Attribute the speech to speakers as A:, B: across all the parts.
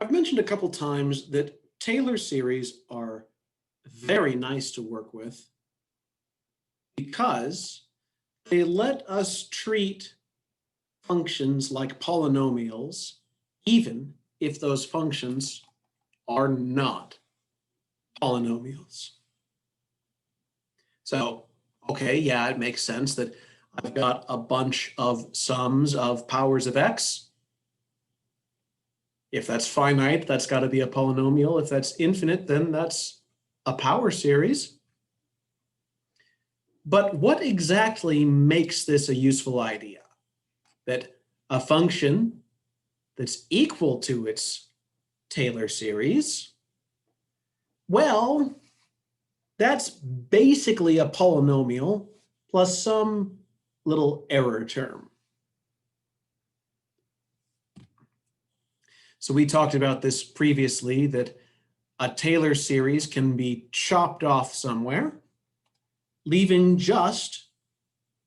A: I've mentioned a couple times that Taylor series are very nice to work with because they let us treat functions like polynomials, even if those functions are not polynomials. So, okay, yeah, it makes sense that I've got a bunch of sums of powers of x. If that's finite, that's got to be a polynomial. If that's infinite, then that's a power series. But what exactly makes this a useful idea? That a function that's equal to its Taylor series, well, that's basically a polynomial plus some little error term. So we talked about this previously, that a Taylor series can be chopped off somewhere, leaving just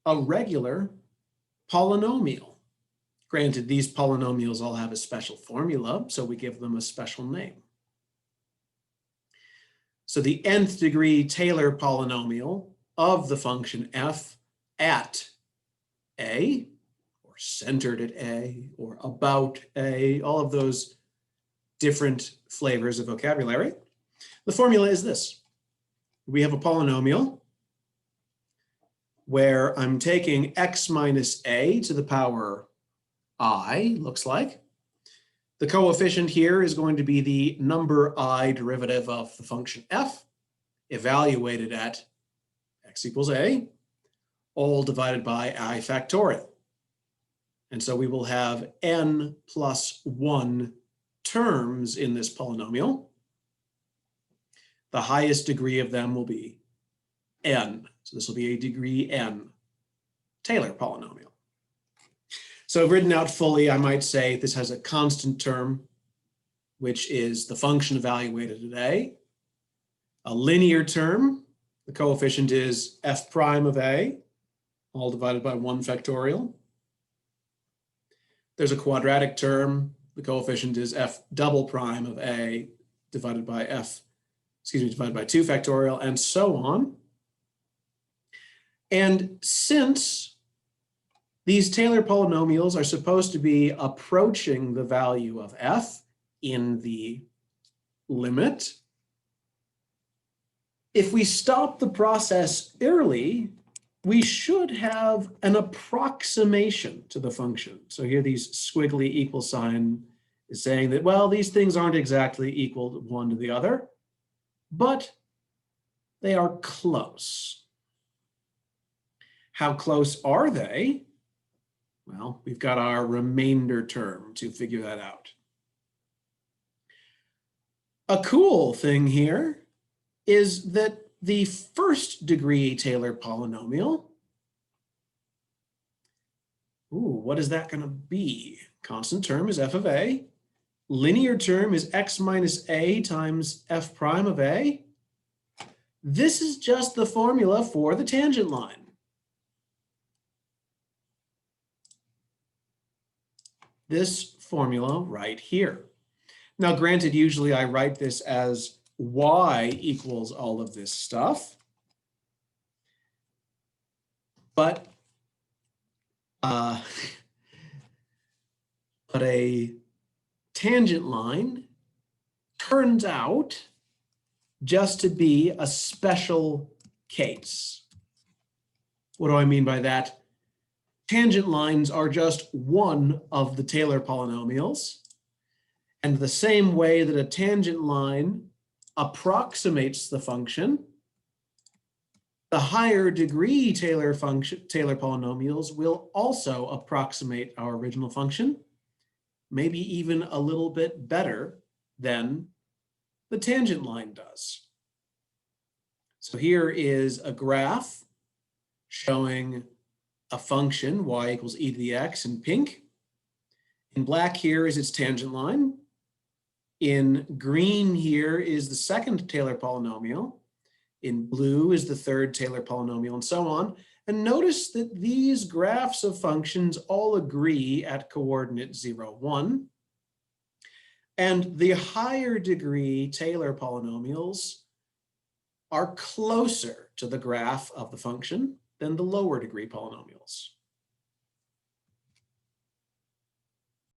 A: a regular polynomial. Granted, these polynomials all have a special formula, so we give them a special name. So the nth degree Taylor polynomial of the function f at a, or centered at a, or about a, all of those different flavors of vocabulary. The formula is this. We have a polynomial where I'm taking x minus a to the power I, looks like. The coefficient here is going to be the number I derivative of the function f, evaluated at x equals a, all divided by I factorial. And so we will have n plus 1 terms in this polynomial. The highest degree of them will be n. So this will be a degree n Taylor polynomial. So written out fully, I might say this has a constant term, which is the function evaluated at a linear term, the coefficient is f prime of a, all divided by 1 factorial. There's a quadratic term, the coefficient is f double prime of a divided by divided by 2 factorial, and so on. And since these Taylor polynomials are supposed to be approaching the value of f in the limit, if we stop the process early, we should have an approximation to the function. So here these squiggly equal sign is saying that, well, these things aren't exactly equal one to the other, but they are close. How close are they? Well, we've got our remainder term to figure that out. A cool thing here is that the first degree Taylor polynomial, what is that going to be? Constant term is f of a. Linear term is x minus a times f prime of a. This is just the formula for the tangent line. This formula right here. Now, granted, usually I write this as y equals all of this stuff, but a tangent line turns out just to be a special case. What do I mean by that? Tangent lines are just one of the Taylor polynomials. And the same way that a tangent line approximates the function, the higher degree Taylor polynomials will also approximate our original function, maybe even a little bit better than the tangent line does. So here is a graph showing a function, y equals e to the x in pink. In black here is its tangent line. In green here is the second Taylor polynomial. In blue is the third Taylor polynomial, and so on. And notice that these graphs of functions all agree at coordinate 0, 1. And the higher degree Taylor polynomials are closer to the graph of the function than the lower degree polynomials.